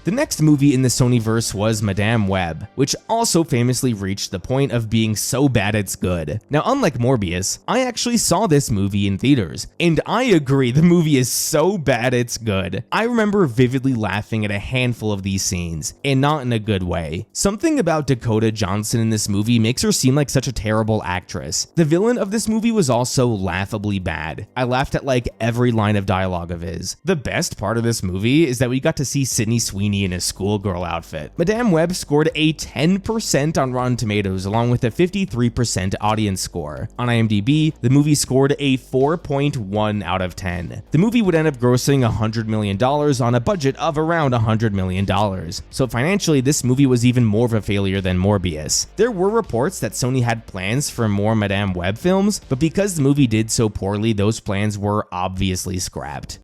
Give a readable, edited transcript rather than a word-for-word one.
The next movie in the Sonyverse was Madame Web, which also famously reached the point of being so bad it's good. Now, unlike Morbius, I actually saw this movie in theaters, and I agree the movie is so bad it's good. I remember vividly laughing at a handful of these scenes, and not in a good way. Something about Dakota Johnson in this movie makes her seem like such a terrible actress. The villain of this movie was also laughably bad. I laughed at like every line of dialogue of his. The best part of this movie is that we got to see Sydney Sweeney in a schoolgirl outfit. Madame Web scored a 10% on Rotten Tomatoes along with a 53% audience score. On IMDb, the movie scored a 4.1 out of 10. The movie would end up grossing $100 million on a budget of around $100 million. So financially, this movie was even more of a failure than Morbius. There were reports that Sony had plans for more Madame Web films, but because the movie did so poorly, those plans were obviously scrapped.